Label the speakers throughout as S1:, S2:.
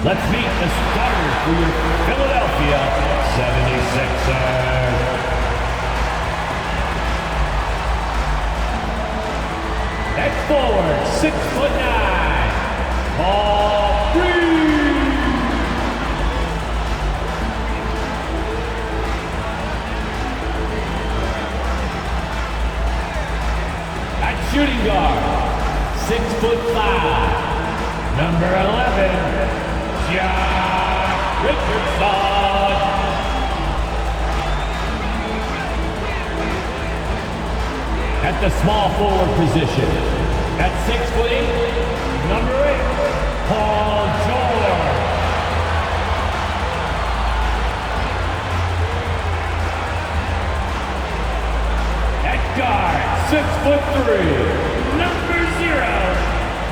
S1: Let's meet the starters for your Philadelphia 76ers. At forward, 6'9", Paul Reed. At shooting guard, 6'5", number 11, John Richardson. At the small forward position, at 6'8", number 8, Paul George. At guard, 6'3", number 0,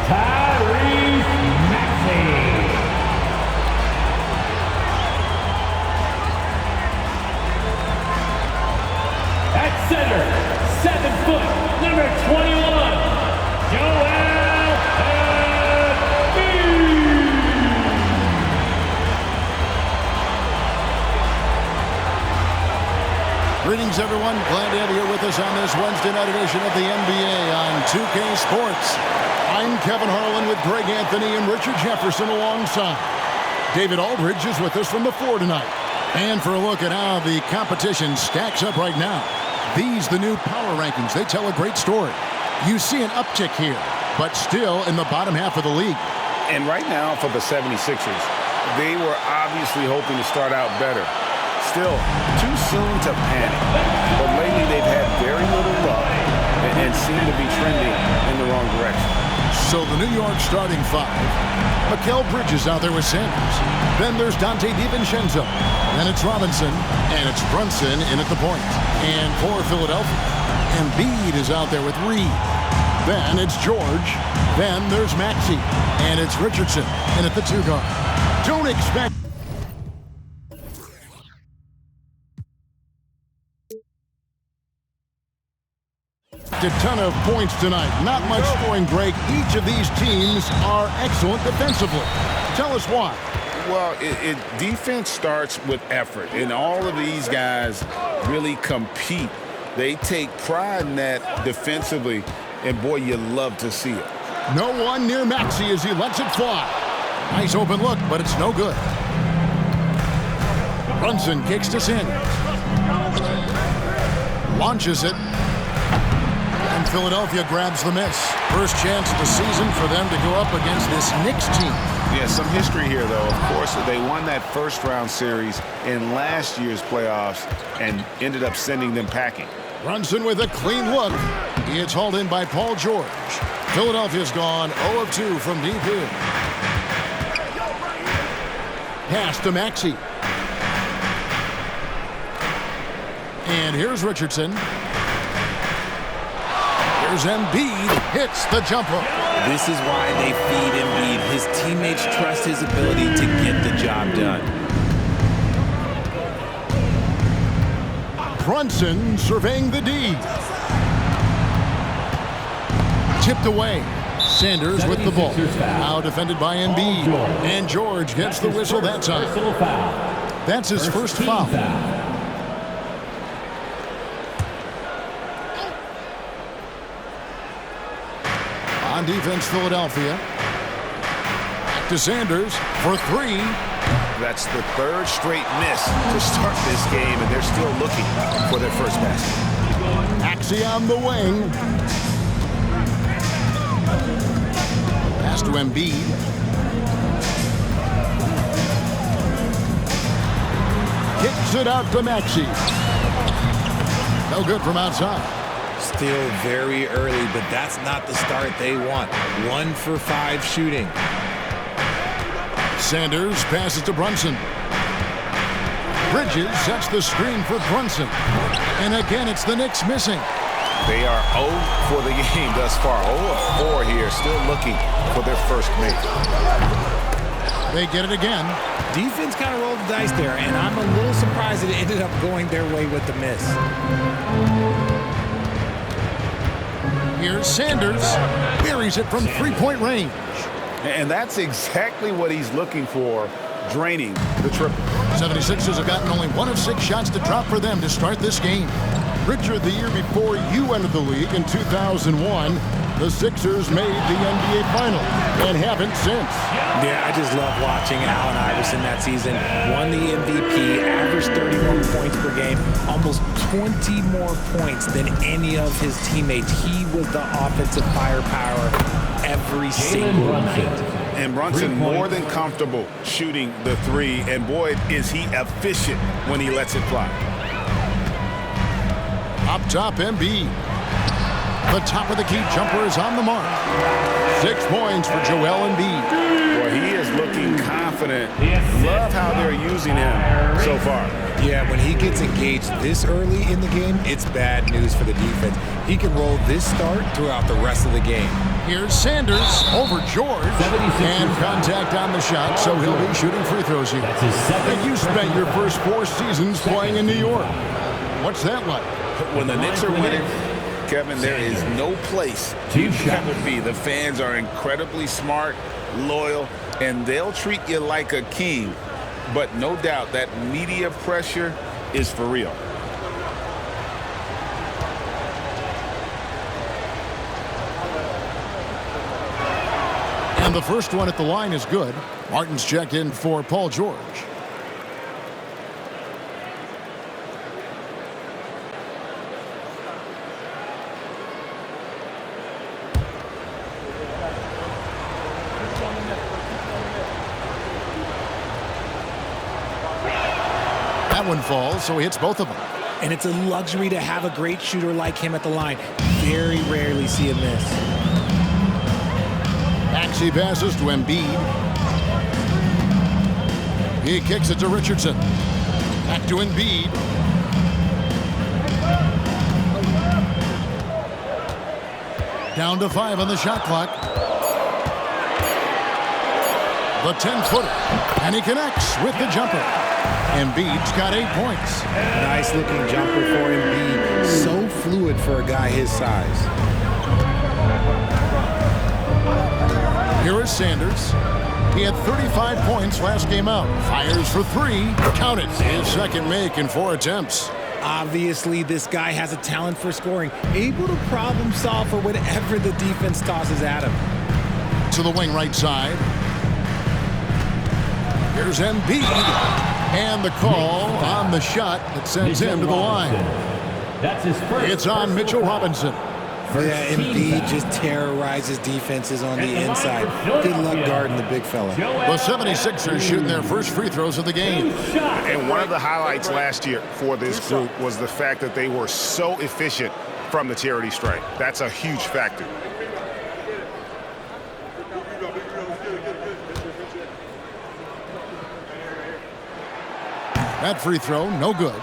S1: Tyrese Maxey. At center, 7 foot, number 21, Joel Embiid.
S2: Greetings, everyone. Glad to have you here with us on this Wednesday night edition of the NBA on 2K Sports. I'm Kevin Harlan with Greg Anthony and Richard Jefferson alongside. David Aldridge is with us from the floor tonight. And for a look at how the competition stacks up right now. These, the new power rankings, they tell a great story. You see an uptick here, but still in the bottom half of the league.
S3: And right now for the 76ers, they were obviously hoping to start out better. Still, too soon to panic. But lately they've had very little luck and seem to be trending in the wrong direction.
S2: So the New York starting five. Mikal Bridges out there with Sanders. Then there's Dante DiVincenzo. Then it's Robinson. And it's Brunson in at the point. And for Philadelphia, Embiid is out there with Reed. Then it's George. Then there's Maxey. And it's Richardson in at the 2 guard. Don't expect a ton of points tonight. Not much scoring, Greg. Each of these teams are excellent defensively. Tell us why.
S3: Well, defense starts with effort, and all of these guys really compete. They take pride in that defensively, and boy, you love to see it.
S2: No one near Maxey as he lets it fly. Nice open look, but it's no good. Brunson kicks to Sanders. Launches it. And Philadelphia grabs the miss. First chance of the season for them to go up against this Knicks team.
S3: Yeah, some history here, though. Of course, they won that first-round series in last year's playoffs and ended up sending them packing.
S2: Brunson with a clean look. He is hauled in by Paul George. Philadelphia's gone 0 of 2 from deep here. Pass to Maxey. And here's Richardson. Here's Embiid. Hits the jumper.
S4: This is why they feed Embiid. His teammates trust his ability to get the job done.
S2: Brunson surveying the D. Tipped away. Sanders with the ball. Now defended by Embiid. And George gets the whistle that time. That's his first foul. On defense, Philadelphia. Back to Sanders for 3.
S3: That's the third straight miss to start this game, and they're still looking for their first basket.
S2: Maxey on the wing. Pass to Embiid. Kicks it out to Maxey. No good from outside.
S4: Still very early, but that's not the start they want. 1 for 5 shooting.
S2: Sanders passes to Brunson. Bridges sets the screen for Brunson. And again, it's the Knicks missing.
S3: They are 0 for the game thus far. 0 of 4 here, still looking for their first make.
S2: They get it again.
S4: Defense kind of rolled the dice there, and I'm a little surprised that it ended up going their way with the miss.
S2: Here's Sanders. Buries it from 3-point range.
S3: And that's exactly what he's looking for, draining the triple.
S2: 76ers have gotten only 1 of 6 shots to drop for them to start this game. Richard, the year before you entered the league in 2001, the Sixers made the NBA Finals and haven't since.
S4: Yeah, I just love watching Allen Iverson that season. Won the MVP, averaged 31 points per game, almost 20 more points than any of his teammates. He was the offensive firepower every single night.
S3: And Brunson more than comfortable shooting the three. And boy, is he efficient when he lets it fly.
S2: Up top, Embiid. The top of the key jumper is on the mark. 6 points for Joel Embiid.
S3: Boy, he is looking confident. Love how they're using him so far.
S4: Yeah, when he gets engaged this early in the game, it's bad news for the defense. He can roll this start throughout the rest of the game.
S2: Here's Sanders over George. And contact on the shot, so he'll be shooting free throws here. And you spent your first 4 seasons playing in New York. What's that like?
S3: When the Knicks are winning, Kevin, there is no place you'd rather be. The fans are incredibly smart, loyal, and they'll treat you like a king. But no doubt that media pressure is for real.
S2: And the first one at the line is good. Martin's checked in for Paul George. That one falls, so he hits both of them.
S4: And it's a luxury to have a great shooter like him at the line. Very rarely see a miss.
S2: Maxey passes to Embiid. He kicks it to Richardson. Back to Embiid. Down to 5 on the shot clock. The 10-footer. And he connects with the jumper. Embiid's got 8 points.
S4: Nice looking jumper for Embiid. So fluid for a guy his size.
S2: Here is Sanders. He had 35 points last game out. Fires for 3. Count it. His second make in 4 attempts.
S4: Obviously, this guy has a talent for scoring. Able to problem solve for whatever the defense tosses at him.
S2: To the wing right side. Here's Embiid. And the call on the shot that sends him to the line.
S1: That's his first.
S2: It's on Mitchell Robinson.
S4: Yeah, Embiid just terrorizes defenses on the inside. Good luck guarding the big fella.
S2: The 76ers shooting their first free throws of the game.
S3: And one of the highlights last year for this group was the fact that they were so efficient from the charity stripe. That's a huge factor.
S2: That free throw, no good.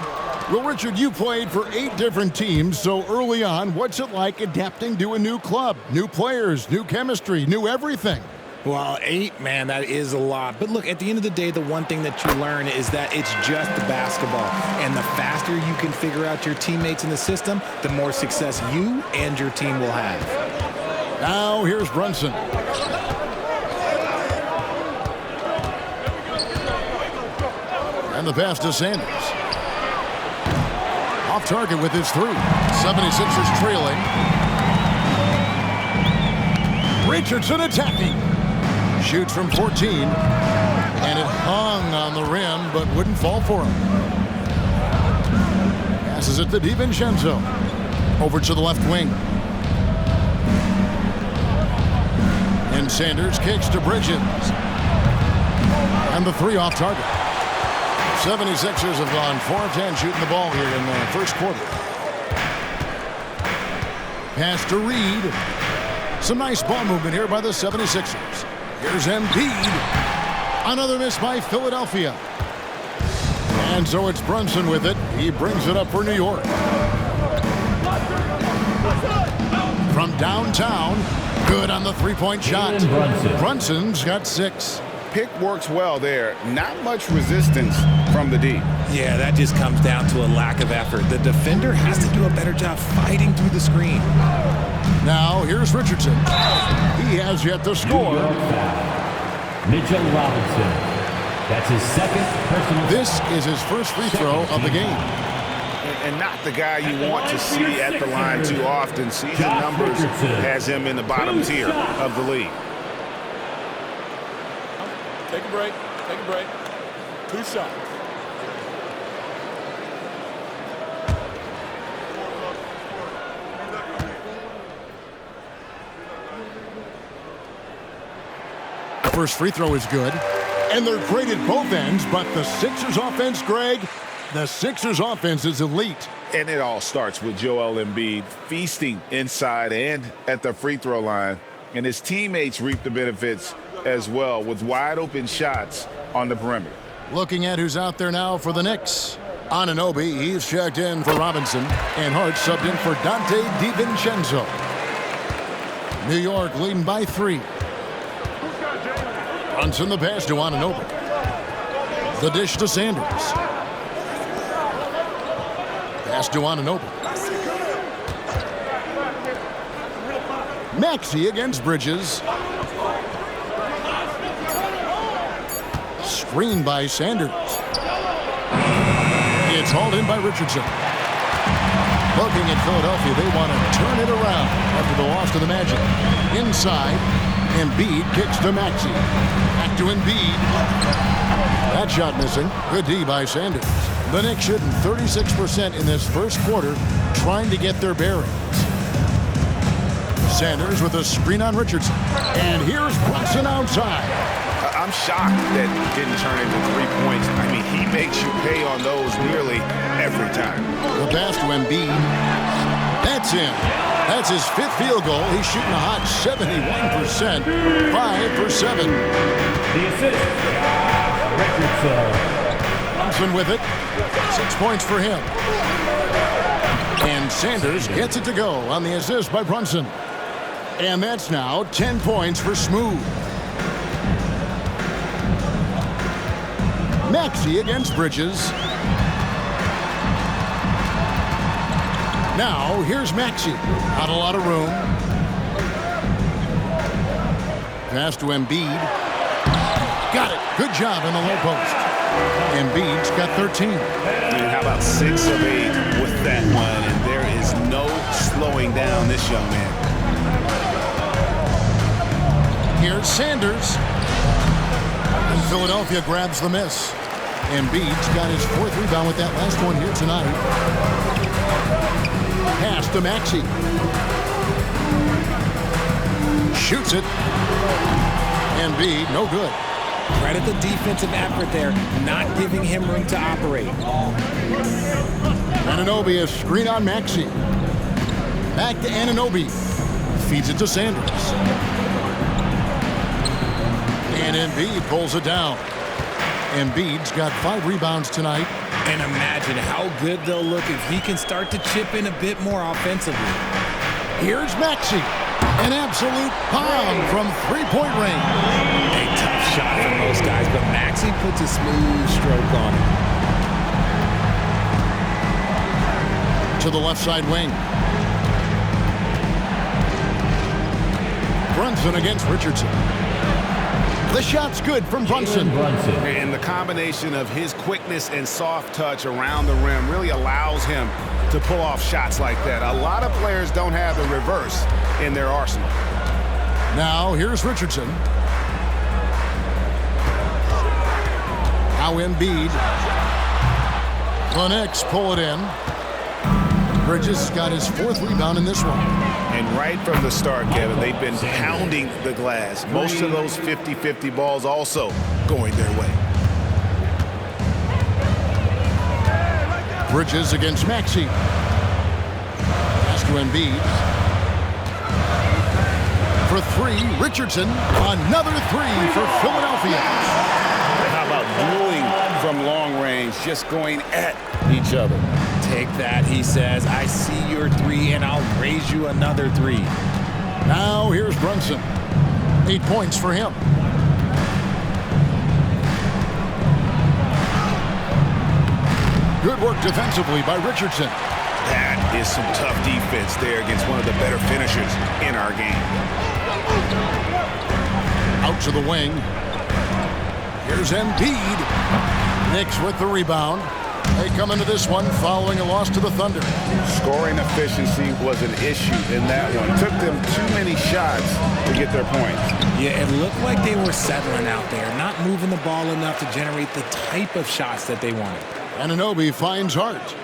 S2: Well, Richard, you played for 8 different teams, so early on, what's it like adapting to a new club? New players, new chemistry, new everything.
S4: Well, 8, man, that is a lot. But look, at the end of the day, the one thing that you learn is that it's just basketball. And the faster you can figure out your teammates in the system, the more success you and your team will have.
S2: Now, here's Brunson. And the pass to Sanders. Off target with his 3. 76ers trailing. Richardson attacking. Shoots from 14. And it hung on the rim, but wouldn't fall for him. Passes it to DiVincenzo. Over to the left wing. And Sanders kicks to Bridges. And the 3 off target. 76ers have gone 4 of 10 shooting the ball here in the first quarter. Pass to Reed. Some nice ball movement here by the 76ers. Here's Embiid. Another miss by Philadelphia. And so it's Brunson with it. He brings it up for New York. From downtown, good on the 3-point shot. Brunson's got 6.
S3: Pick works well there. Not much resistance from the D.
S4: Yeah, that just comes down to a lack of effort. The defender has to do a better job fighting through the screen.
S2: Now here's Richardson. He has yet to score.
S1: Mitchell Robinson. That's his second personal.
S2: This is his first free throw of the game.
S3: And not the guy you want to see at the line too often. Season numbers has him in the bottom tier of the league.
S5: Take a break. Take a break. 2 shots.
S2: First free throw is good. And they're great at both ends, but the Sixers offense, Greg, the Sixers offense is elite.
S3: And it all starts with Joel Embiid feasting inside and at the free throw line. And his teammates reap the benefits as well with wide open shots on the perimeter.
S2: Looking at who's out there now for the Knicks. Anunoby, he's checked in for Robinson. And Hart subbed in for Dante DiVincenzo. New York leading by 3. Brunson the pass to Anunoby. The dish to Sanders. Pass to Anunoby. Maxey against Bridges. Screen by Sanders. It's hauled in by Richardson. Looking at Philadelphia, they want to turn it around after the loss to the Magic. Inside, Embiid kicks to Maxey. Back to Embiid. That shot missing. Good D by Sanders. The Knicks shooting 36% in this first quarter, trying to get their bearings. Sanders with a screen on Richardson. And here's Brunson outside.
S3: I'm shocked that it didn't turn into 3 points. I mean, he makes you pay on those nearly every time.
S2: The pass to Embiid. That's in. That's his 5th field goal. He's shooting a hot 71%. 5 for 7.
S1: The assist. Richardson.
S2: Brunson with it. 6 points for him. And Sanders gets it to go on the assist by Brunson. And that's now 10 points for Smooth. Maxey against Bridges. Now, here's Maxey. Not a lot of room. Pass to Embiid. Got it. Good job in the low post. Embiid's got 13.
S3: And how about 6 of 8 with that one? And there is no slowing down this young man.
S2: Here's Sanders. And Philadelphia grabs the miss. Embiid's got his 4th rebound with that last one here tonight. Pass to Maxey. Shoots it. Embiid, no good.
S4: Credit the defensive effort there, not giving him room to operate.
S2: Anunoby, a screen on Maxey. Back to Anunoby. Feeds it to Sanders. And Embiid pulls it down. Embiid's got 5 rebounds tonight.
S4: And imagine how good they'll look if he can start to chip in a bit more offensively.
S2: Here's Maxey. An absolute bomb from 3-point range.
S4: A tough shot for most guys, but Maxey puts a smooth stroke on it.
S2: To the left side wing. Brunson against Richardson. The shot's good from Brunson.
S3: And the combination of his quickness and soft touch around the rim really allows him to pull off shots like that. A lot of players don't have the reverse in their arsenal.
S2: Now, here's Richardson. Now Embiid. The Knicks pull it in. Bridges got his 4th rebound in this one.
S3: And right from the start, Kevin, they've been pounding the glass. Most of those 50-50 balls also going their way.
S2: Bridges against Maxey. Pass to Embiid. For 3, Richardson. Another 3 for Philadelphia.
S3: How about dueling from long range, just going at each other?
S4: Take that, he says. I see your 3, and I'll raise you another 3.
S2: Now here's Brunson. 8 points for him. Good work defensively by Richardson.
S3: That is some tough defense there against one of the better finishers in our game.
S2: Out to the wing. Here's Embiid. Knicks with the rebound. They come into this one following a loss to the Thunder.
S3: Scoring efficiency was an issue in that one. Took them too many shots to get their points.
S4: Yeah, it looked like they were settling out there, not moving the ball enough to generate the type of shots that they wanted.
S2: Anunoby finds Hart.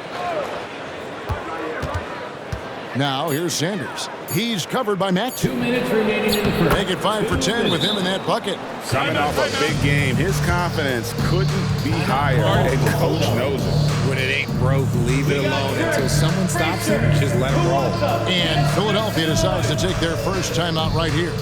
S2: Now here's Sanders. He's covered by Max.
S1: 2 minutes remaining in the first.
S2: Make it 5 for 10 with him in that bucket.
S3: Coming off a big game, his confidence couldn't be higher, and coach knows it.
S4: When it ain't broke, leave it alone until someone stops it. Just let it roll.
S2: And Philadelphia decides to take their first timeout right here.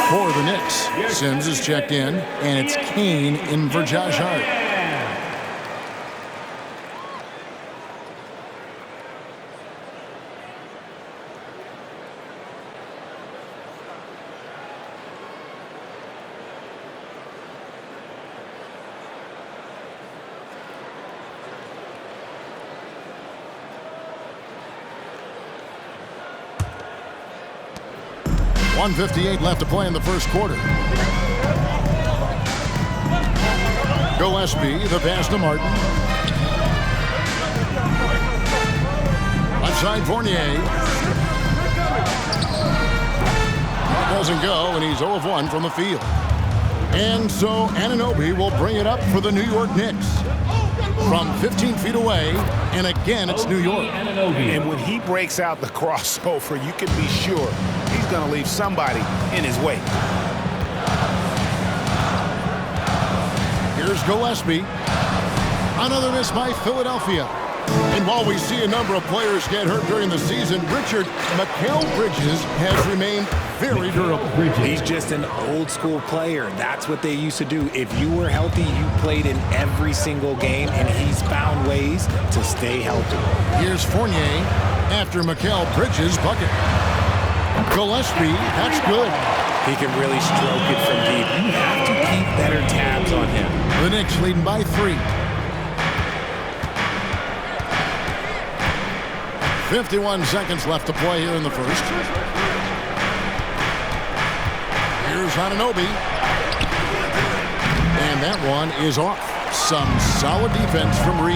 S2: For the Knicks, Sims is checked in, and it's Kane in for Josh Hart. .158 left to play in the first quarter. Gillespie, the pass to Martin. Left side, Fournier. Doesn't go, and he's 0 of 1 from the field. And so Anunoby will bring it up for the New York Knicks. From 15 feet away, and again, it's New York.
S3: And when he breaks out the crossover, you can be sure he's going to leave somebody in his way.
S2: Here's Gillespie. Another miss by Philadelphia. And while we see a number of players get hurt during the season, Mikal Bridges has remained very durable.
S4: He's just an old school player. That's what they used to do. If you were healthy, you played in every single game, and he's found ways to stay healthy.
S2: Here's Fournier after Mikal Bridges' bucket. Gillespie, that's good.
S4: He can really stroke it from deep. You have to keep better tabs on him.
S2: The Knicks leading by 3. 51 seconds left to play here in the first. Here's Anunoby. And that one is off. Some solid defense from Reed.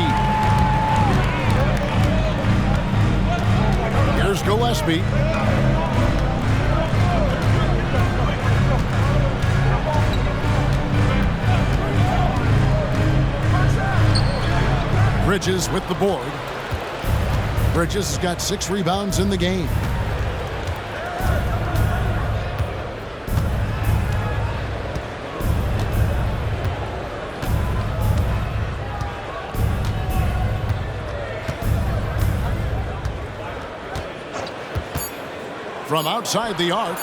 S2: Here's Gillespie. Bridges with the board. Bridges has got 6 rebounds in the game. From outside the arc,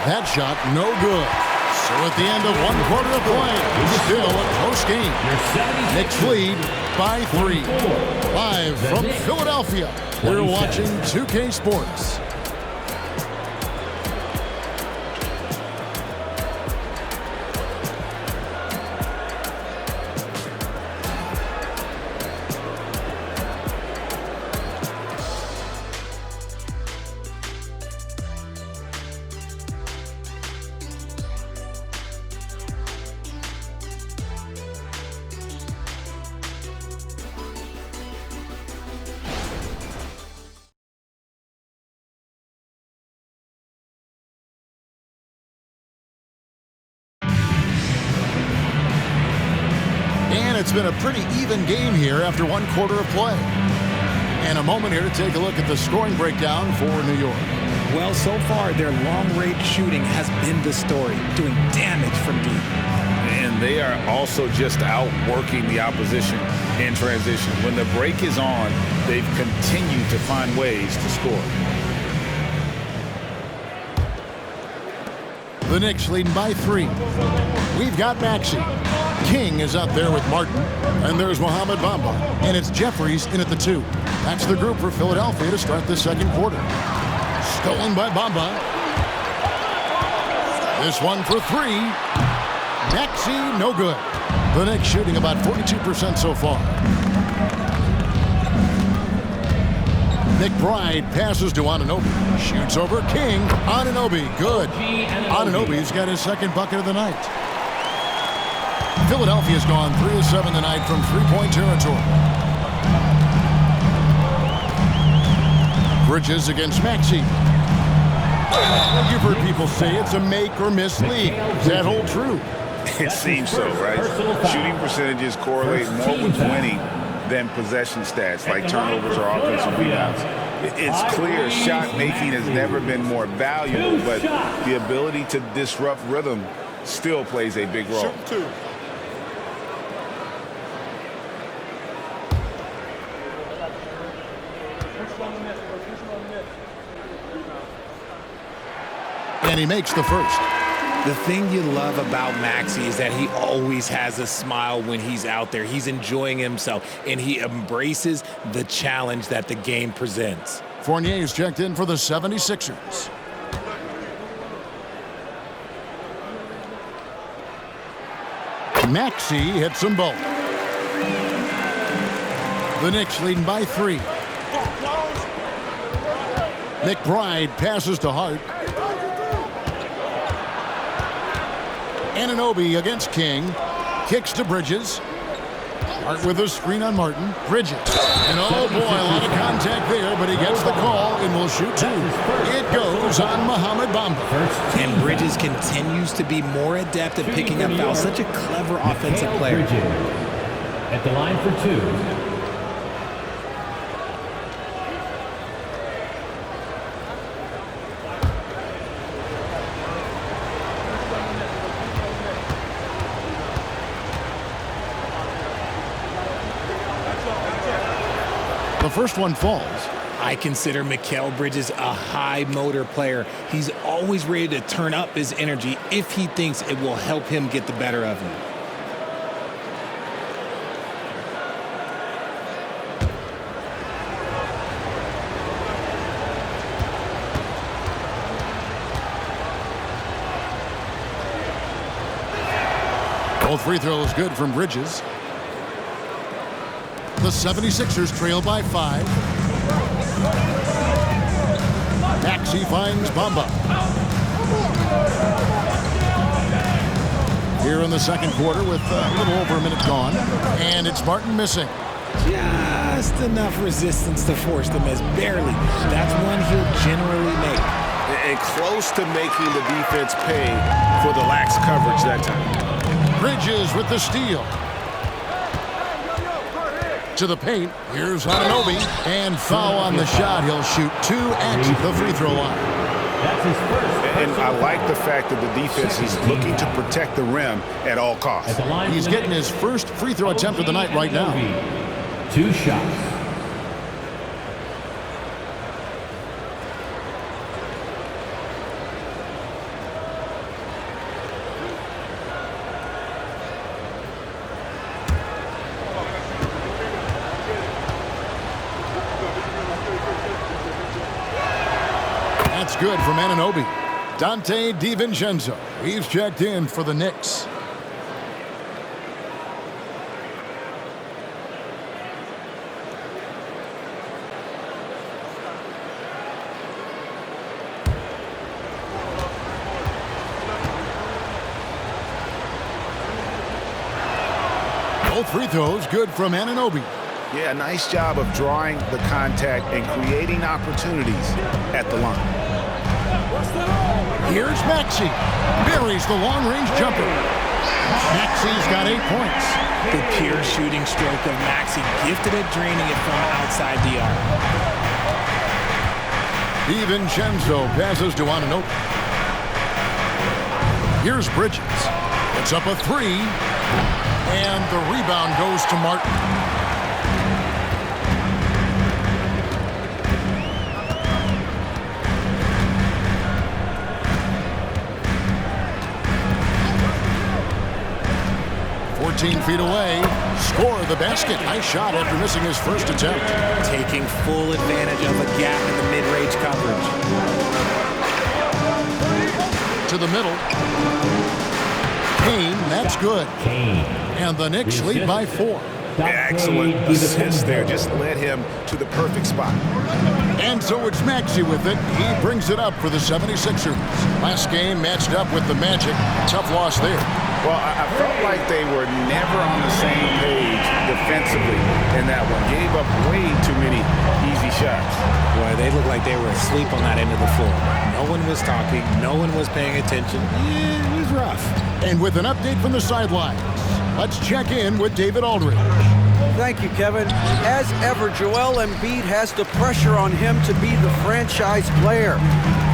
S2: that shot no good. So at the end of 1 quarter of play, still a close game. Knicks lead by 3. Live from Philadelphia, we're watching 2K Sports. It's been a pretty even game here after 1 quarter of play. And a moment here to take a look at the scoring breakdown for New York.
S4: Well, so far, their long-range shooting has been the story, doing damage from deep.
S3: And they are also just outworking the opposition in transition. When the break is on, they've continued to find ways to score.
S2: The Knicks leading by 3. We've got Maxey. King is out there with Martin. And there's Mohamed Bamba. And it's Jeffries in at the 2. That's the group for Philadelphia to start the second quarter. Stolen by Bamba. This one for 3. Maxey, no good. The Knicks shooting about 42% so far. McBride passes to Anunoby. Shoots over King. Anunoby, good. Anunoby's got his second bucket of the night. Philadelphia's gone 3 of 7 tonight from three-point territory. Bridges against Maxey. You've heard people say it's a make-or-miss league. Does that hold true?
S3: It seems so, right? Shooting percentages correlate more with winning than possession stats like turnovers or offensive rebounds. It's clear shot making has never been more valuable, but the ability to disrupt rhythm still plays a big role.
S5: Shoot two.
S2: And he makes the first.
S4: The thing you love about Maxey is that he always has a smile when he's out there. He's enjoying himself, and he embraces the challenge that the game presents.
S2: Fournier's checked in for the 76ers. Maxey hits them both. The Knicks leading by 3. McBride passes to Hart. Anunoby against King. Kicks to Bridges. Hart with a screen on Martin. Bridges. And oh boy, a lot of contact there, but he gets the call and will shoot 2. It goes on Mohamed Bamba.
S4: And Bridges continues to be more adept at picking up fouls. Such a clever offensive player.
S1: At the line for 2.
S2: The first one falls.
S4: I consider Mikal Bridges a high motor player. He's always ready to turn up his energy if he thinks it will help him get the better of him.
S2: Both free throws good from Bridges. The 76ers trail by 5. Maxey finds Bamba. Here in the second quarter with a little over a minute gone. And it's Martin missing.
S4: Just enough resistance to force the miss. Barely. That's one he'll generally make.
S3: And close to making the defense pay for the lax coverage that time.
S2: Bridges with the steal. To the paint. Here's Anunoby. And foul on the shot. He'll shoot 2 at the free throw line.
S1: That's his first.
S3: And I like the fact that the defense is looking to protect the rim at all costs.
S2: He's getting his first free throw attempt of the night right now.
S1: 2 shots.
S2: That's good from Anunoby. Dante DiVincenzo. He's checked in for the Knicks. Both free throws good from Anunoby.
S3: Yeah, nice job of drawing the contact and creating opportunities at the line.
S2: Here's Maxey. Buries the long-range jumper. Maxey's got 8 points.
S4: The pure shooting stroke of Maxey, gifted at draining it from outside the arc.
S2: DiVincenzo passes to Anunoby. Here's Bridges. It's up a 3. And the rebound goes to Martin. Feet away, score the basket. Nice shot after missing his first attempt.
S4: Taking full advantage of a gap in the mid-range coverage.
S2: To the middle. Kane, that's good.
S1: Kane.
S2: And the Knicks lead by 4.
S3: excellent assist there. Just led him to the perfect spot.
S2: And so it's Maxey with it. He brings it up for the 76ers. Last game matched up with the Magic. Tough loss there.
S3: Well, I felt like they were never on the same page defensively in that one. Gave up way too many easy shots.
S4: Boy, they looked like they were asleep on that end of the floor. No one was talking. No one was paying attention. Yeah, it was rough.
S2: And with an update from the sidelines, let's check in with David Aldridge.
S6: Thank you, Kevin. As ever, Joel Embiid has the pressure on him to be the franchise player.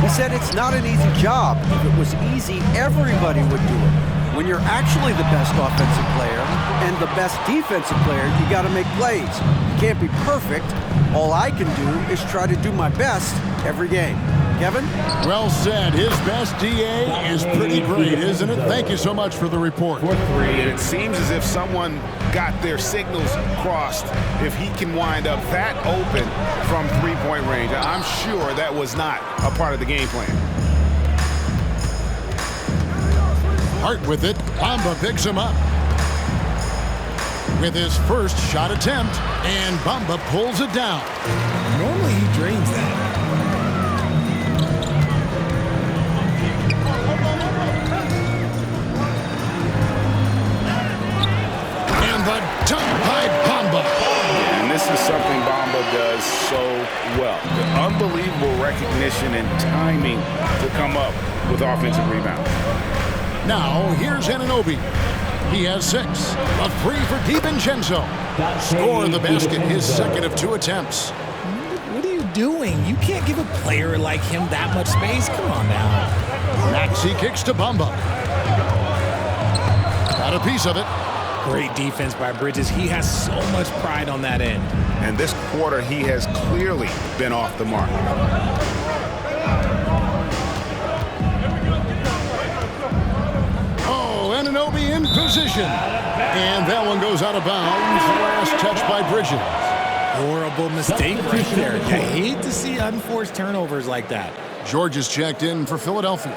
S6: He said it's not an easy job. If it was easy, everybody would do it. When you're actually the best offensive player and the best defensive player, you got to make plays. You can't be perfect. All I can do is try to do my best every game. Kevin?
S2: Well said. His best DA is pretty great, isn't it? Thank you so much for the report.
S3: And it seems as if someone got their signals crossed if he can wind up that open from three-point range. I'm sure that was not a part of the game plan.
S2: Hart with it. Bamba picks him up with his first shot attempt, and Bamba pulls it down.
S4: Normally he drains that.
S2: And the dunk by Bamba.
S3: And this is something Bamba does so well. The unbelievable recognition and timing to come up with offensive rebounds.
S2: Now, here's Anunoby. He has 6. A 3 for DiVincenzo. Score the basket, his second of 2 attempts.
S4: What are you doing? You can't give a player like him that much space. Come on now.
S2: Maxey kicks to Bamba. Got a piece of it.
S4: Great defense by Bridges. He has so much pride on that end.
S3: And this quarter, he has clearly been off the mark.
S2: Anunoby in position. And that one goes out of bounds. Last touch by Bridges.
S4: Horrible mistake right there. You hate to see unforced turnovers like that.
S2: George is checked in for Philadelphia.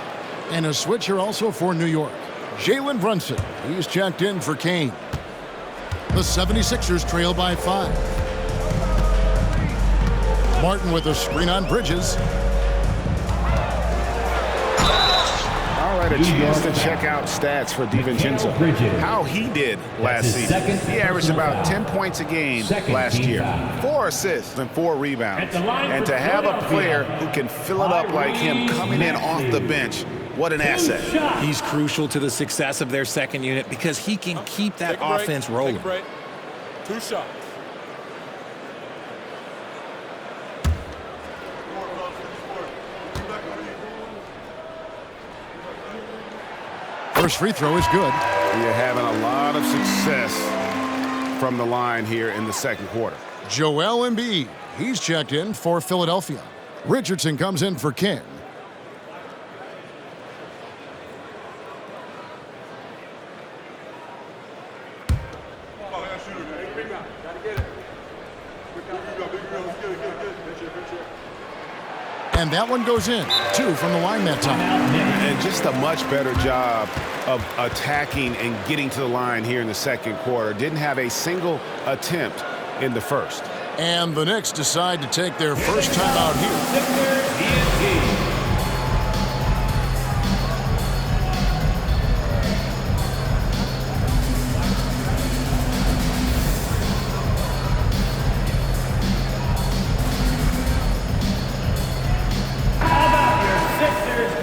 S2: And a switcher also for New York. Jalen Brunson. He's checked in for Kane. The 76ers trail by 5. Martin with a screen on Bridges.
S3: All right, a chance to check out stats for DiVincenzo. How he did last season. He averaged about 10 points a game last year. 4 assists and 4 rebounds. And to have a player who can fill it up like him coming in off the bench, what an asset.
S4: He's crucial to the success of their second unit because he can keep that offense rolling.
S5: 2 shots.
S2: First free throw is good.
S3: We are having a lot of success from the line here in the second quarter.
S2: Joel Embiid. He's checked in for Philadelphia. Richardson comes in for King. And that one goes in. 2 from the line that time.
S3: And just a much better job of attacking and getting to the line here in the second quarter. Didn't have a single attempt in the first.
S2: And the Knicks decide to take their first time out here.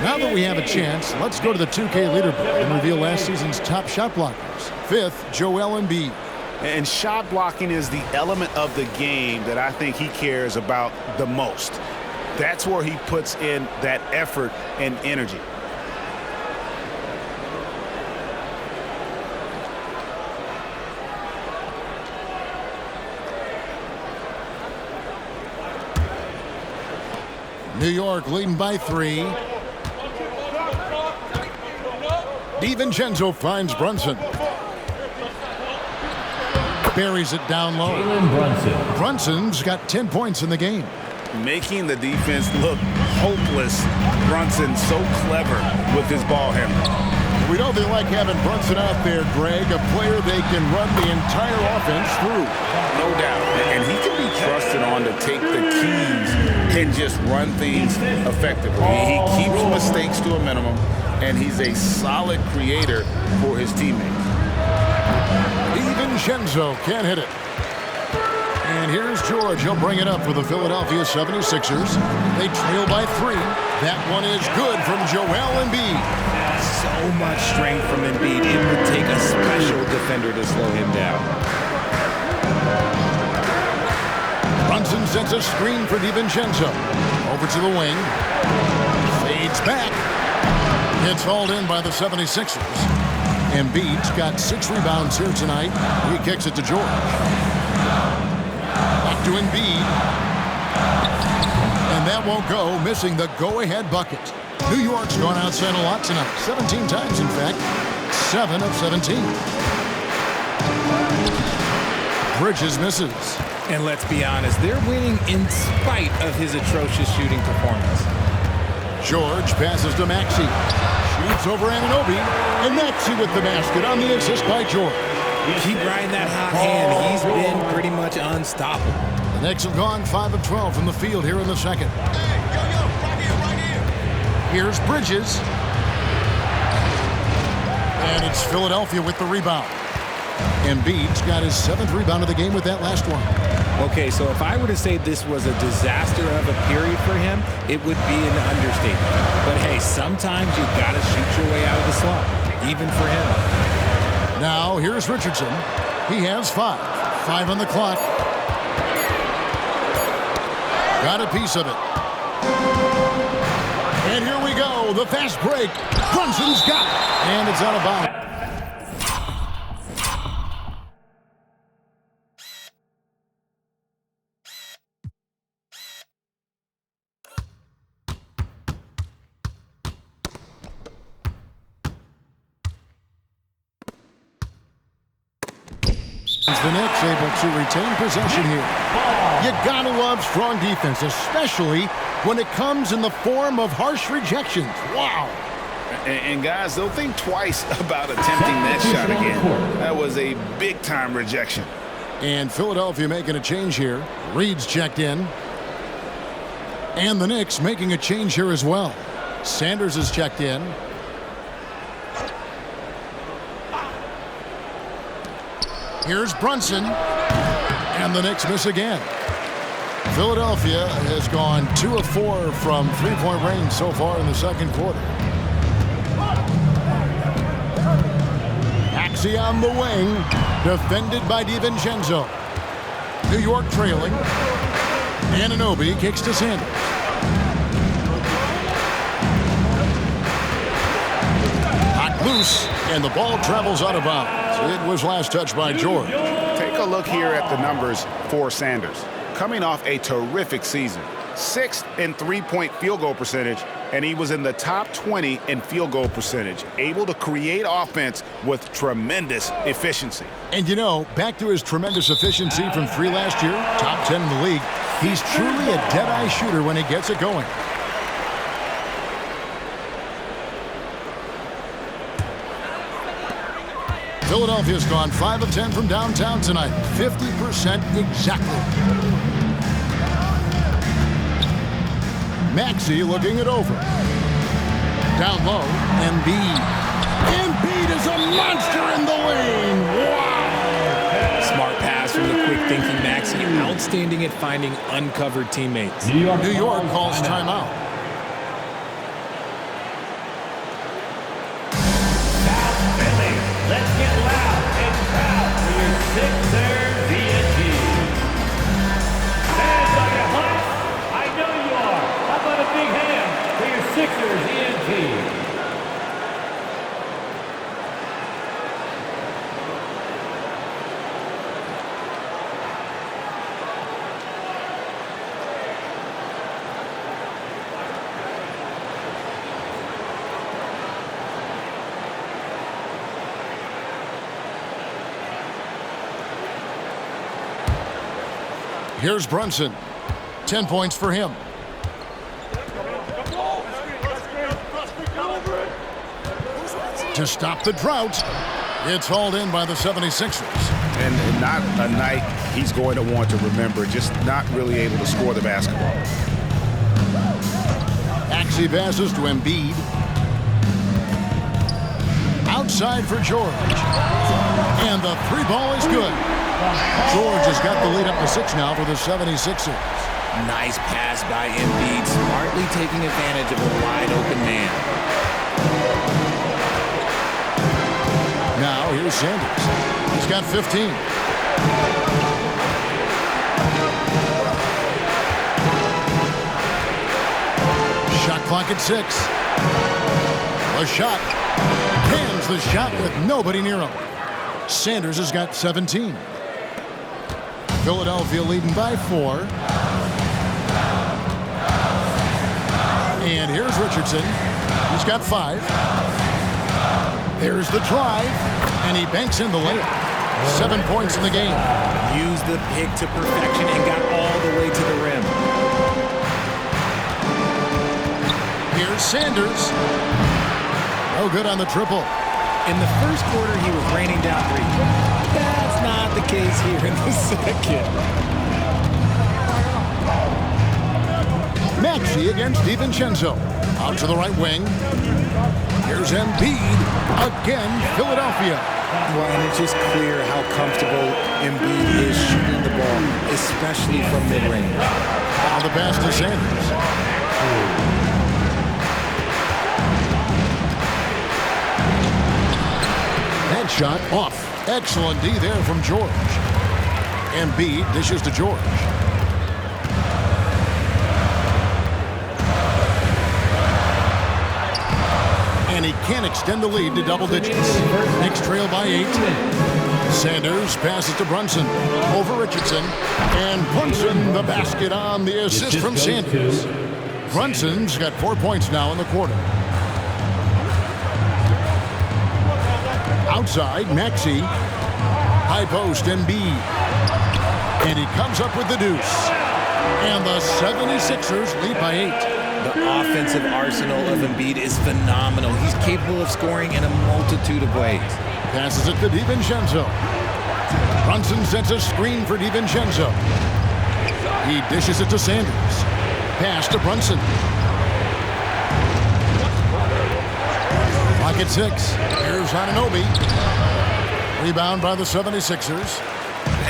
S2: Now that we have a chance, let's go to the 2K leaderboard and reveal last season's top shot blockers. 5th, Joel Embiid.
S3: And shot blocking is the element of the game that I think he cares about the most. That's where he puts in that effort and energy.
S2: New York leading by 3. DiVincenzo finds Brunson. Buries it down low. Brunson's got 10 points in the game.
S3: Making the defense look hopeless. Brunson so clever with his ball handling.
S2: We know they like having Brunson out there, Greg, a player they can run the entire offense through.
S3: No doubt. And he can be trusted on to take the keys and just run things effectively. He keeps mistakes to a minimum, and he's a solid creator for his teammates.
S2: DiVincenzo can't hit it. And here's George. He'll bring it up for the Philadelphia 76ers. They trail by 3. That one is good from Joel Embiid.
S4: So much strength from Embiid. It would take a special defender to slow him down.
S2: Brunson sends a screen for DiVincenzo. Over to the wing. Fades back. It's hauled in by the 76ers. Embiid's got 6 rebounds here tonight. He kicks it to George. Back to Embiid. And that won't go, missing the go-ahead bucket. New York's gone outside a lot tonight. 17 times, in fact. 7 of 17. Bridges misses.
S4: And let's be honest, they're winning in spite of his atrocious shooting performance.
S2: George passes to Maxey. Shoots over Anunoby. And Maxey with the basket on the assist by George.
S4: Keep riding that hot hand. He's been pretty much unstoppable.
S2: The Knicks have gone 5 of 12 from the field here in the second.
S5: Right here.
S2: Here's Bridges. And it's Philadelphia with the rebound. Embiid's got his 7th rebound of the game with that last one.
S4: Okay, so if I were to say this was a disaster of a period for him, it would be an understatement. But hey, sometimes you got to shoot your way out of the slump, even for him.
S2: Now, here's Richardson. He has 5. 5 on the clock. Got a piece of it. And here we go, the fast break. Brunson's got it. And it's out of bounds. The Knicks able to retain possession here. You gotta love strong defense, especially when it comes in the form of harsh rejections. Wow.
S3: And guys, they'll think twice about attempting that shot again. That was a big-time rejection.
S2: And Philadelphia making a change here. Reed's checked in. And the Knicks making a change here as well. Sanders is checked in. Here's Brunson. And the Knicks miss again. Philadelphia has gone 2 of 4 from three-point range so far in the second quarter. Maxey on the wing. Defended by DiVincenzo. New York trailing. Anunoby kicks to Sanders. Knocked loose, and the ball travels out of bounds. It was last touched by George.
S3: Take a look here at the numbers for Sanders. Coming off a terrific season. 6th in three-point field goal percentage, and he was in the top 20 in field goal percentage. Able to create offense with tremendous efficiency.
S2: And you know, back to his tremendous efficiency from 3 last year, top 10 in the league, he's truly a dead-eye shooter when he gets it going. Philadelphia's gone 5 of 10 from downtown tonight. 50% exactly. Maxey looking it over. Down low, Embiid. Embiid is a monster in the lane. Wow!
S4: Smart pass from the quick-thinking Maxey. Outstanding at finding uncovered teammates.
S2: New York calls timeout.
S1: Let's get loud and proud for your Sixers ENT. Fans, are you hot? I know you are. How about a big hand for your Sixers ENT?
S2: Here's Brunson. 10 points for him. To stop the drought, it's hauled in by the 76ers.
S3: And not a night he's going to want to remember, just not really able to score the basketball.
S2: Maxey passes to Embiid. Outside for George. And the three ball is good. George has got the lead up to 6 now for the 76ers.
S4: Nice pass by Embiid, smartly taking advantage of a wide-open man.
S2: Now here's Sanders. He's got 15. Shot clock at 6. A shot. Hands the shot with nobody near him. Sanders has got 17. Philadelphia leading by 4. And here's Richardson. He's got 5. There's the drive, and he banks in the layup. 7 points in the game.
S4: Used the pick to perfection and got all the way to the rim.
S2: Here's Sanders. No good on the triple.
S4: In the first quarter, he was raining down 3. That's not the case here in the second.
S2: Maxey against DiVincenzo. Out to the right wing. Here's Embiid. Again, Philadelphia.
S4: Well, and it's just clear how comfortable Embiid is shooting the ball, especially from mid-range.
S2: Now the pass to Sanders. That shot off. Excellent D there from George. Embiid dishes to George. And he can't extend the lead to double digits. Knicks trail by 8. Sanders passes to Brunson. Over Richardson. And Brunson the basket on the assist from Sanders. Brunson's got 4 points now in the quarter. Outside, Maxey. High post, Embiid. And he comes up with the deuce. And the 76ers lead by 8.
S4: The offensive arsenal of Embiid is phenomenal. He's capable of scoring in a multitude of ways.
S2: Passes it to DiVincenzo. Brunson sets a screen for DiVincenzo. He dishes it to Sanders. Pass to Brunson. Clock at 6. Here's Anunoby. Rebound by the 76ers.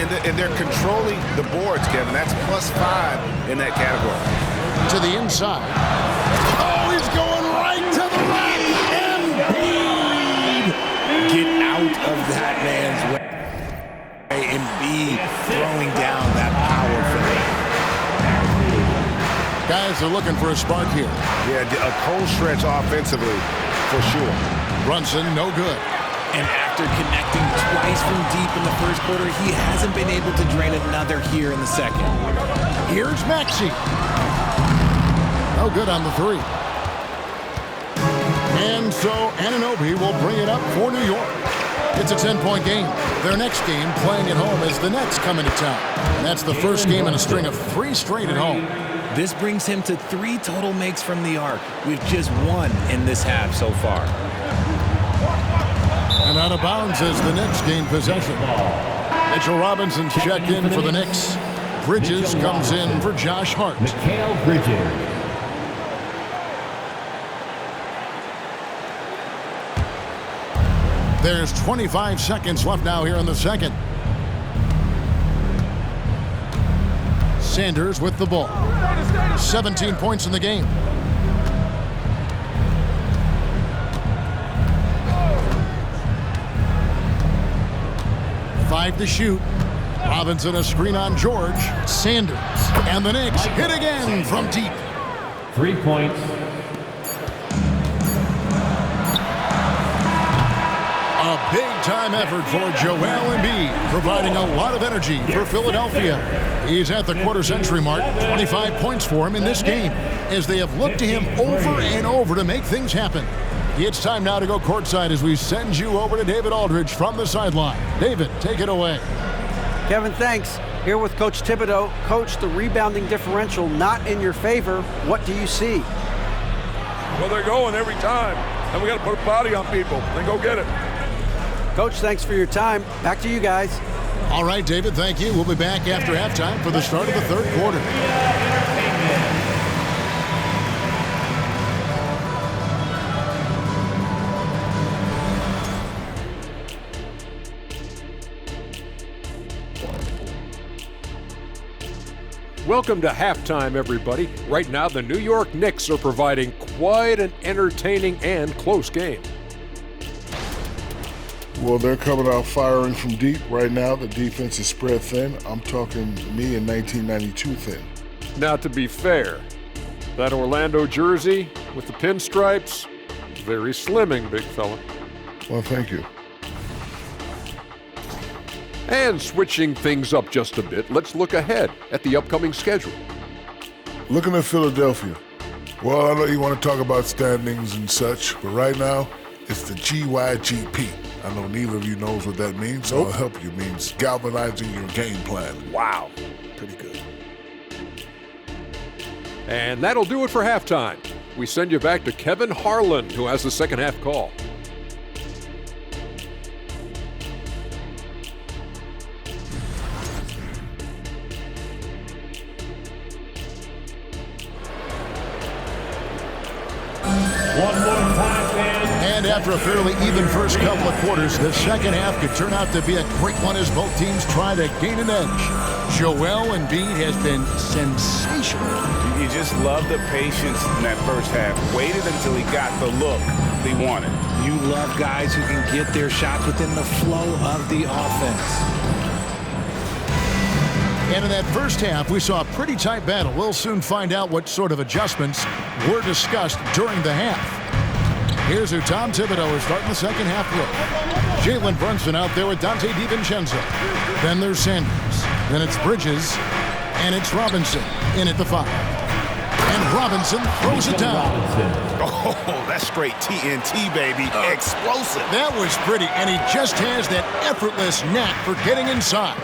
S3: And they're controlling the boards, Kevin. That's +5 in that category.
S2: To the inside. Oh, he's going right to the rim. Embiid!
S4: Get out of that man's way. Embiid throwing down that power for
S2: Guys are looking for a spark here.
S3: Yeah, a cold stretch offensively, for sure.
S2: Brunson, no good.
S4: And after connecting twice from deep in the first quarter, he hasn't been able to drain another here in the second.
S2: Here's Maxey. No good on the 3. And so Anunoby will bring it up for New York. It's a 10-point game. Their next game playing at home as the Nets come into town. And that's the first game in a string of 3 straight at home.
S4: This brings him to 3 total makes from the arc, with just 1 in this half so far.
S2: And out of bounds as the Knicks gain possession. Mitchell Robinson checked in for the Knicks. Bridges comes in for Josh Hart.
S1: Mikal Bridges.
S2: There's 25 seconds left now here in the second. Sanders with the ball. 17 points in the game. Five to shoot. Robinson a screen on George. Sanders. And the Knicks hit again from deep.
S1: 3 points.
S2: A big-time effort for Joel Embiid, providing a lot of energy for Philadelphia. He's at the quarter-century mark, 25 points for him in this game, as they have looked to him over and over to make things happen. It's time now to go courtside as we send you over to David Aldridge from the sideline. David, take it away.
S6: Kevin, thanks. Here with Coach Thibodeau. Coach, the rebounding differential not in your favor. What do you see?
S5: Well, they're going every time. and we got to put a body on people. Then go get it.
S6: Coach, thanks for your time. Back to you guys.
S2: All right, David, thank you. We'll be back after halftime for the start of the third quarter.
S7: Welcome to halftime, everybody. Right now, the New York Knicks are providing quite an entertaining and close game.
S8: Well, they're coming out firing from deep right now. The defense is spread thin. I'm talking me in 1992 thin.
S7: Now, to be fair, that Orlando jersey with the pinstripes, very slimming, big fella.
S8: Well, thank you.
S7: And switching things up just a bit, let's look ahead at the upcoming schedule.
S8: Looking at Philadelphia. Well, I know you want to talk about standings and such, but right now, it's the GYGP. I know neither of you knows what that means, so I'll help you. It means galvanizing your game plan.
S3: Wow, pretty good.
S7: And that'll do it for halftime. We send you back to Kevin Harlan, who has the second half call.
S1: One more time, fans.
S2: And after a fairly even first couple of quarters, the second half could turn out to be a great one as both teams try to gain an edge. Joel Embiid has been sensational.
S3: You just love the patience in that first half. Waited until he got the look he wanted.
S4: You love guys who can get their shots within the flow of the offense.
S2: And in that first half, we saw a pretty tight battle. We'll soon find out what sort of adjustments were discussed during the half. Here's who Tom Thibodeau is starting the second half with. Jalen Brunson out there with Dante DiVincenzo. Then there's Sanders. Then it's Bridges. And it's Robinson in at the 5. And Robinson throws it down.
S3: Oh, that's straight TNT, baby. Explosive.
S2: That was pretty, and he just has that effortless knack for getting inside.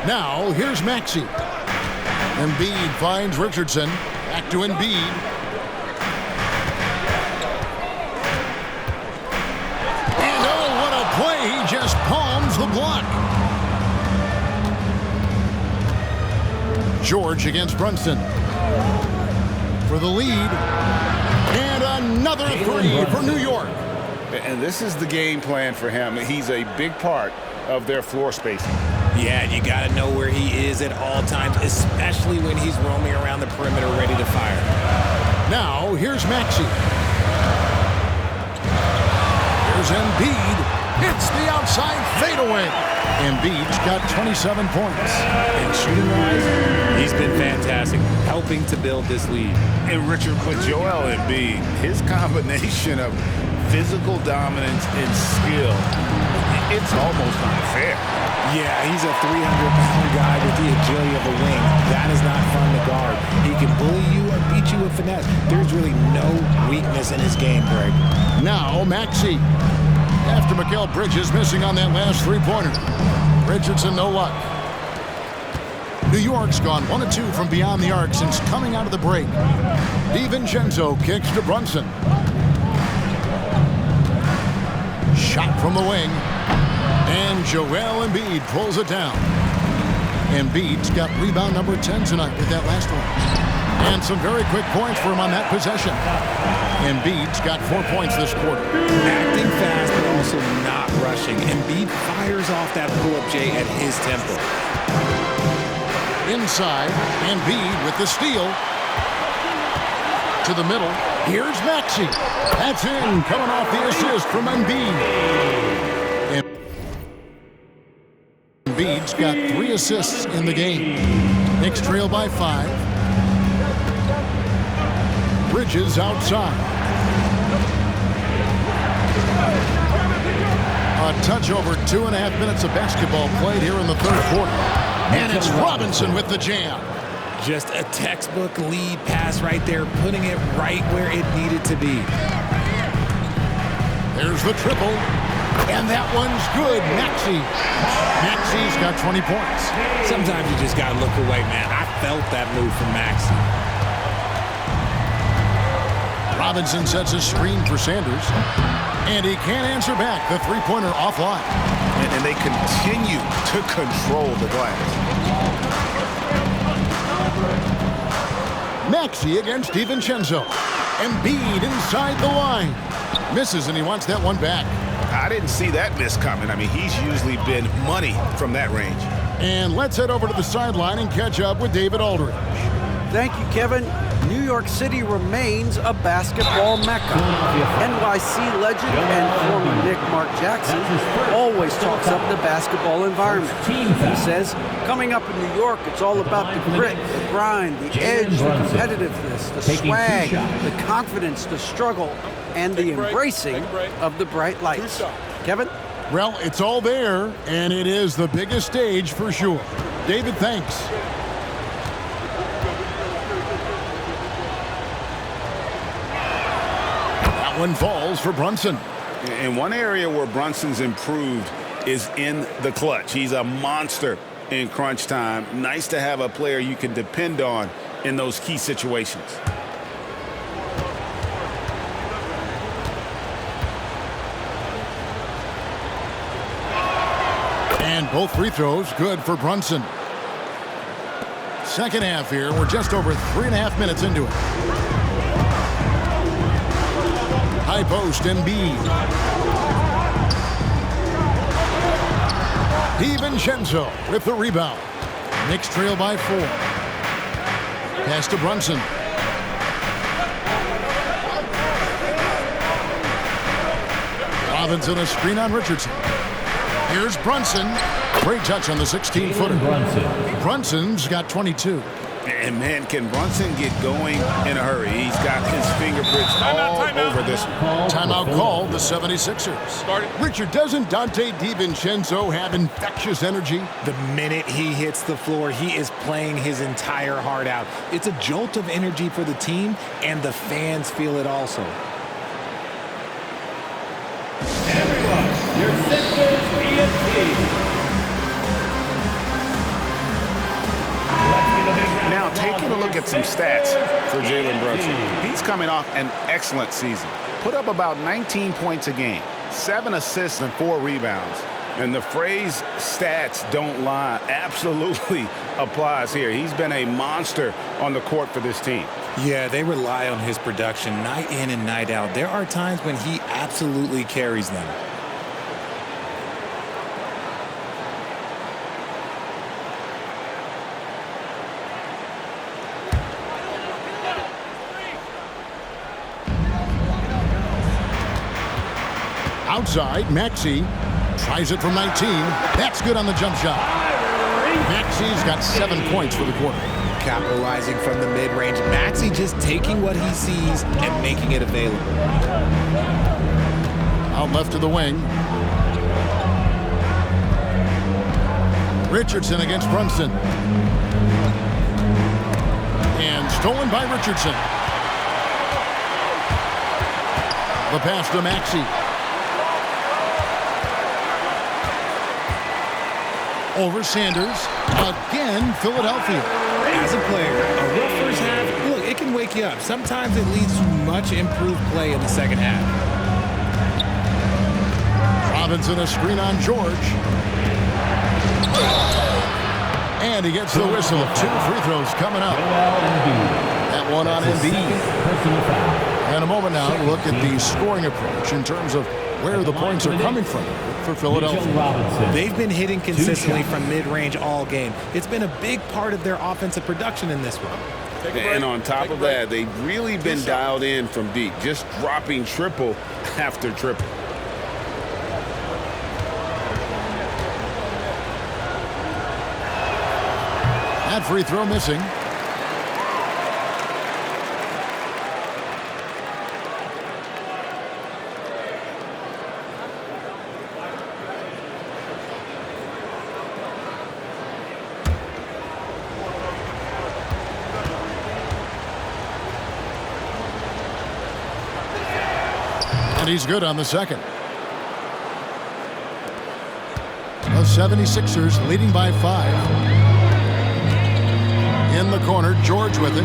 S2: Now, here's Maxey. Embiid finds Richardson. Back to Embiid. And oh, what a play. He just palms the block. George against Brunson. For the lead. And another three for New York.
S3: And this is the game plan for him. He's a big part of their floor spacing.
S4: Yeah, you got to know where he is at all times, especially when he's roaming around the perimeter ready to fire.
S2: Now, here's Maxey. Here's Embiid. It's the outside fadeaway. Embiid's got 27 points.
S4: And shooting-wise, he's been fantastic, helping to build this lead.
S3: And Richard, with Joel Embiid, his combination of physical dominance and skill, it's almost unfair.
S4: Yeah, he's a 300-pound guy with the agility of a wing. That is not fun to guard. He can bully you or beat you with finesse. There's really no weakness in his game, Greg.
S2: Now, Maxey. After Mikal Bridges missing on that last three-pointer. Richardson, no luck. New York's gone 1 of 2 from beyond the arc since coming out of the break. DiVincenzo kicks to Brunson. Shot from the wing. And Joel Embiid pulls it down. Embiid's got rebound number 10 tonight with that last one. And some very quick points for him on that possession. Embiid's got 4 points this quarter.
S4: Acting fast, but also not rushing. Embiid fires off that pull-up J at his tempo.
S2: Inside, Embiid with the steal. To the middle. Here's Maxey. That's in, coming off the assist from Embiid. Embiid's got 3 assists in the game. Knicks trail by 5. Bridges outside. A touch over 2.5 minutes of basketball played here in the third quarter. And it's Robinson with the jam.
S4: Just a textbook lead pass right there, putting it right where it needed to be.
S2: There's the triple. And that one's good. Maxey's got 20 points.
S4: Sometimes you just got to look away, man. I felt that move from Maxey.
S2: Robinson sets a screen for Sanders. And he can't answer back. The three-pointer offline.
S3: And they continue to control the glass.
S2: Maxey against DiVincenzo. Embiid inside the line. Misses, and he wants that one back.
S3: I didn't see that miss coming. I mean, he's usually been money from that range.
S2: And let's head over to the sideline and catch up with David Aldridge.
S6: Thank you, Kevin. New York City remains a basketball mecca. NYC legend and former Knick Mark Jackson always talks up the basketball environment. He says, coming up in New York, it's all about the grit, the grind, the edge, the competitiveness, the swag, the confidence, the struggle, and the embracing of the bright lights. Kevin?
S2: Well, it's all there, and it is the biggest stage for sure. David, thanks. That one falls for Brunson.
S3: And one area where Brunson's improved is in the clutch. He's a monster in crunch time. Nice to have a player you can depend on in those key situations.
S2: And both free throws good for Brunson. Second half here. We're just over 3.5 minutes into it. High post, Embiid. DiVincenzo with the rebound. Knicks trail by 4. Pass to Brunson. Robinson a screen on Richardson. Here's Brunson. Great touch on the 16-footer. Brunson's got 22.
S3: And, man, can Brunson get going in a hurry? He's got his fingerprints all over this one.
S2: Timeout called the 76ers. Richard, doesn't Dante DiVincenzo have infectious energy?
S4: The minute he hits the floor, he is playing his entire heart out. It's a jolt of energy for the team, and the fans feel it also.
S1: Everyone, your Sixers ESP.
S3: Now, taking a look at some stats for Jalen Brunson. He's coming off an excellent season. Put up about 19 points a game, 7 assists and 4 rebounds. And the phrase stats don't lie absolutely applies here. He's been a monster on the court for this team.
S4: Yeah, they rely on his production night in and night out. There are times when he absolutely carries them.
S2: Outside, Maxey tries it from 19. That's good on the jump shot. Maxey's got 7 points for the quarter.
S4: Capitalizing from the mid-range. Maxey just taking what he sees and making it available.
S2: Out left to the wing. Richardson against Brunson. And stolen by Richardson. The pass to Maxey. Over Sanders. Again, Philadelphia.
S4: As a player, a rough first half, look, it can wake you up. Sometimes it leads to much improved play in the second half.
S2: Robinson a screen on George. And he gets the whistle. 2 free throws coming up. That one on Embiid. And a moment now to look at the scoring approach in terms of where the points are coming from for Philadelphia.
S4: They've been hitting consistently from mid-range all game. It's been a big part of their offensive production in this one.
S3: And on top of that, they've really been dialed in from deep, just dropping triple after triple.
S2: That free throw missing. And he's good on the second. The 76ers leading by 5. In the corner, George with it.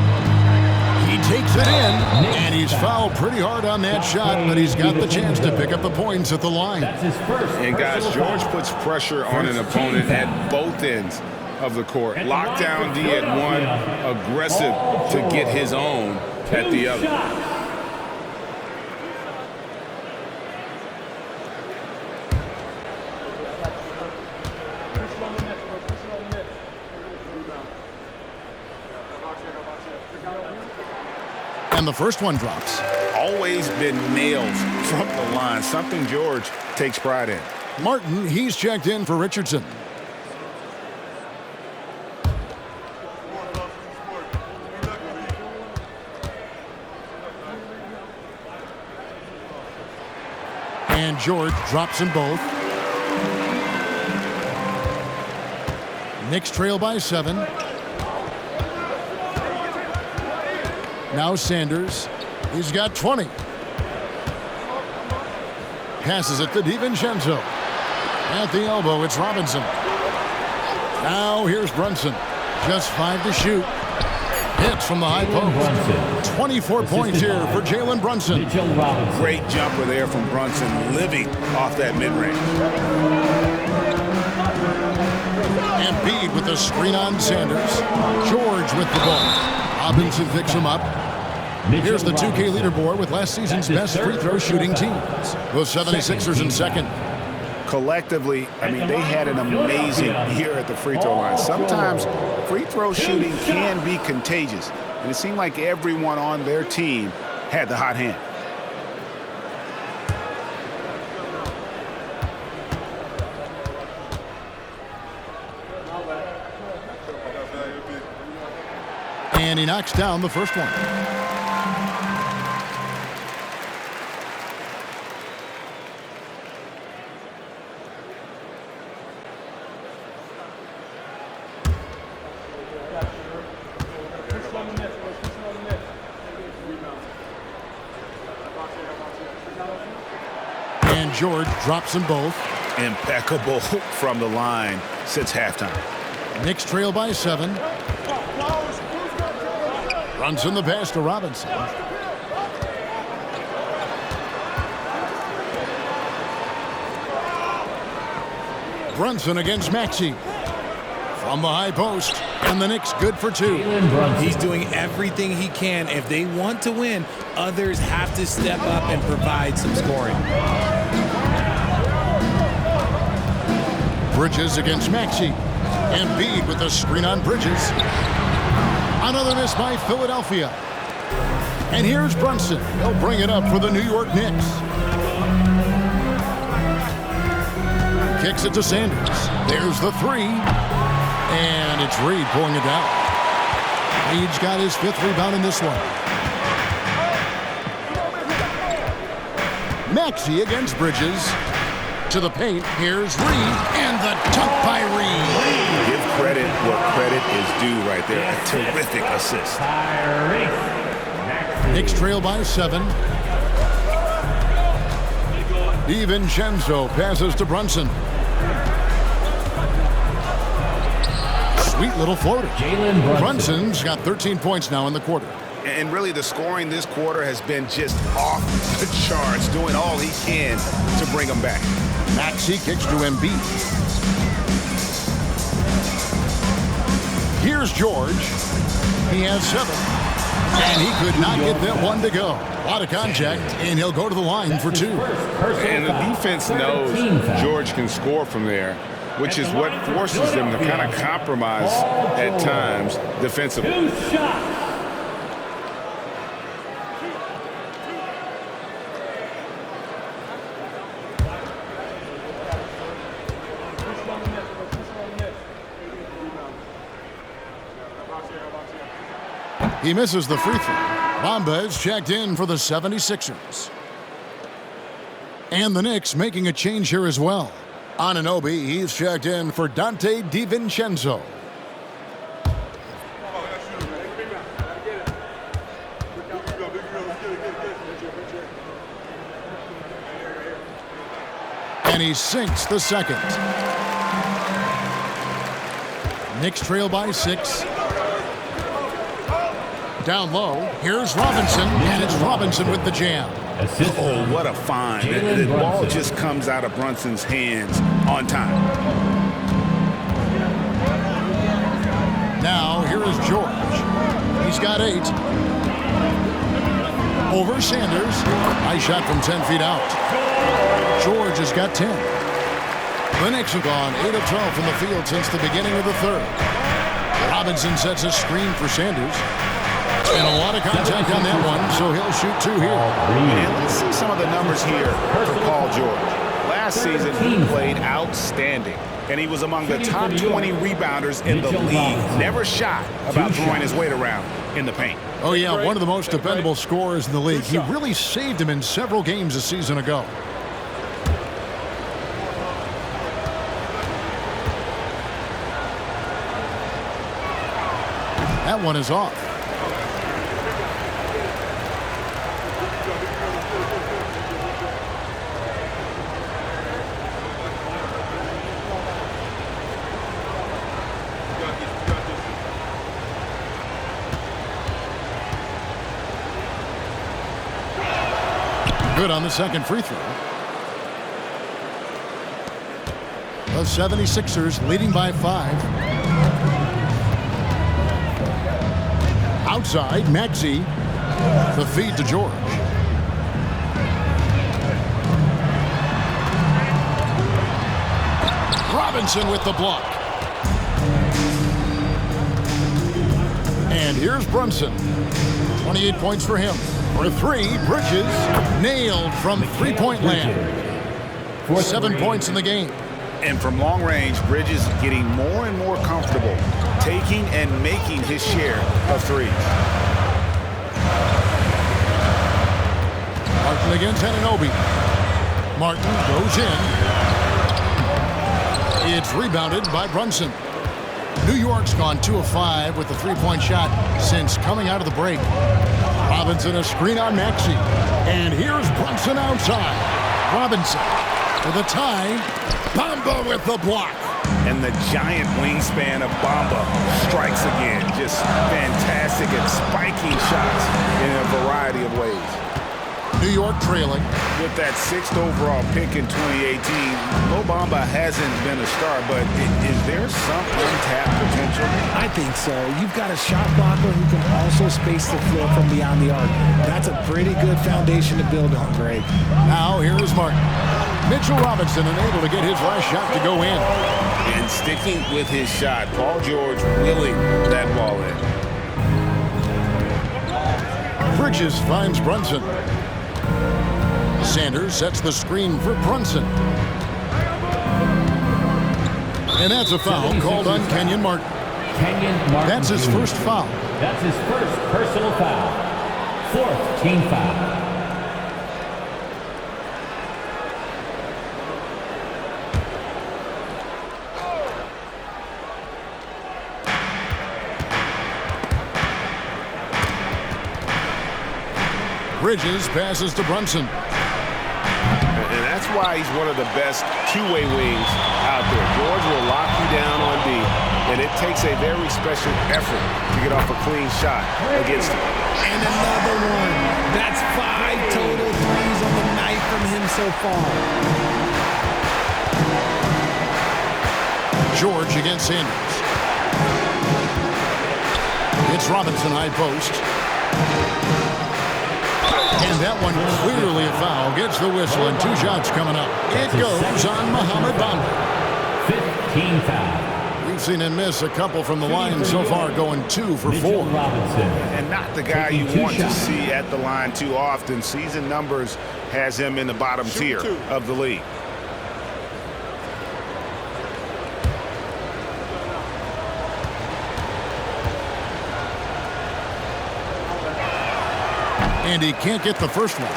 S2: He takes it in, and he's fouled pretty hard on that shot, but he's got the chance to pick up the points at the line.
S1: That's his first.
S3: And guys, George puts pressure on an opponent at both ends of the court. Lockdown D at one, aggressive to get his own at the other.
S2: And the first one drops.
S3: Always been nails from the line, something George takes pride in.
S2: Martin, he's checked in for Richardson. And George drops them both. Knicks trail by 7. Now Sanders. He's got 20. Passes it to DiVincenzo. At the elbow, it's Robinson. Now here's Brunson. Just 5 to shoot. Hits from the high post. 24 points here for Jalen Brunson.
S3: Great jumper there from Brunson, living off that mid-range.
S2: Embiid with the screen on Sanders. George with the ball. Robinson picks him up. Here's the 2K leaderboard with last season's best free throw shooting teams. The 76ers in second.
S3: Collectively, I mean, they had an amazing year at the free throw line. Sometimes free throw shooting can be contagious, and it seemed like everyone on their team had the hot hand.
S2: And he knocks down the first one. And George drops them both.
S3: Impeccable from the line since halftime.
S2: Knicks trail by 7. Brunson the pass to Robinson. Brunson against Maxey. From the high post. And the Knicks good for 2.
S4: He's doing everything he can. If they want to win, others have to step up and provide some scoring.
S2: Bridges against Maxey. Embiid with the screen on Bridges. Another miss by Philadelphia. And here's Brunson. He'll bring it up for the New York Knicks. Kicks it to Sanders. There's the 3. And it's Reed pulling it down. Reed's got his 5th rebound in this one. Maxey against Bridges. To the paint. Here's Reed. And the dunk by Reed.
S3: Give credit what credit is due right there. A terrific assist.
S2: Knicks trail by 7. DiVincenzo passes to Brunson. Sweet little floater. Brunson's got 13 points now in the quarter.
S3: And really, the scoring this quarter has been just off the charts, doing all he can to bring them back.
S2: Maxey kicks to Embiid. Here's George. He has 7. And he could not get that one to go. A lot of contact, and he'll go to the line for 2.
S3: And the defense knows George can score from there, which is what forces them to kind of compromise at times defensively.
S2: He misses the free throw. Bamba is checked in for the 76ers. And the Knicks making a change here as well. Anunoby, he's checked in for Dante DiVincenzo. And he sinks the second. Knicks trail by 6. down low. Here's Robinson, and it's Robinson with the jam.
S3: Oh, what a find. The ball just comes out of Brunson's hands on time.
S2: Now, here is George. He's got 8. Over Sanders. Nice shot from 10 feet out. George has got 10. The Knicks have gone 8 of 12 from the field since the beginning of the third. Robinson sets a screen for Sanders. And a lot of contact on that one, so he'll shoot 2 here.
S3: And let's see some of the numbers here for Paul George. Last season, he played outstanding, and he was among the top 20 rebounders in the league. Never shy about throwing his weight around in the paint.
S2: Oh, yeah, one of the most dependable scorers in the league. He really saved him in several games a season ago. That one is off. Good on the second free throw. The 76ers leading by 5. Outside, Maxey. The feed to George. Robinson with the block. And here's Brunson. 28 points for him. For 3, Bridges nailed from three-point land. 7 points in the game.
S3: And from long range, Bridges getting more and more comfortable taking and making his share of threes.
S2: Martin against Anunoby. Martin goes in. It's rebounded by Brunson. New York's gone 2 of 5 with the three-point shot since coming out of the break. Robinson a screen on Maxey. And here's Brunson outside. Robinson for the tie. Bamba with the block.
S3: And the giant wingspan of Bamba strikes again. Just fantastic at spiking shots in a variety of ways.
S2: New York trailing.
S3: With that 6th overall pick in 2018, Mo Bamba hasn't been a star, but is there some untapped potential?
S4: I think so. You've got a shot blocker who can also space the floor from beyond the arc. That's a pretty good foundation to build on, Greg.
S2: Now here is Martin. Mitchell Robinson unable to get his last shot to go in.
S3: And sticking with his shot, Paul George wheeling that ball in.
S2: Bridges finds Brunson. Sanders sets the screen for Brunson. And that's a foul called on Kenyon Martin. That's his first foul.
S1: That's his first personal foul. 4th team foul.
S2: Bridges passes to Brunson.
S3: And that's why he's one of the best two-way wings out there. George will lock you down on D, and it takes a very special effort to get off a clean shot against him.
S4: And another one. That's 5 total threes on the night from him so far.
S2: George against Sanders. It's Robinson high post. And that one clearly a foul. Gets the whistle and 2 shots coming up. It goes on Mohamed Bamba.
S1: 5th team foul.
S2: We've seen him miss a couple from the line so far, going 2 for 4.
S3: And not the guy you want to see at the line too often. Season numbers has him in the bottom tier of the league.
S2: And he can't get the first one.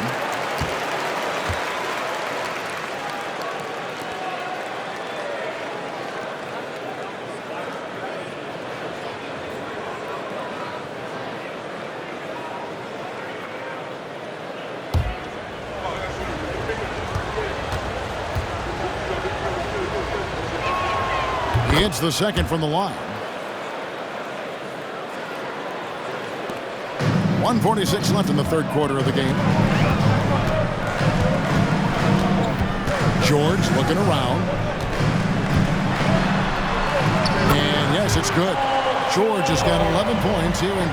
S2: He hits the second from the line. 1:46 left in the third quarter of the game. George looking around. And yes, it's good. George has got 11 points here in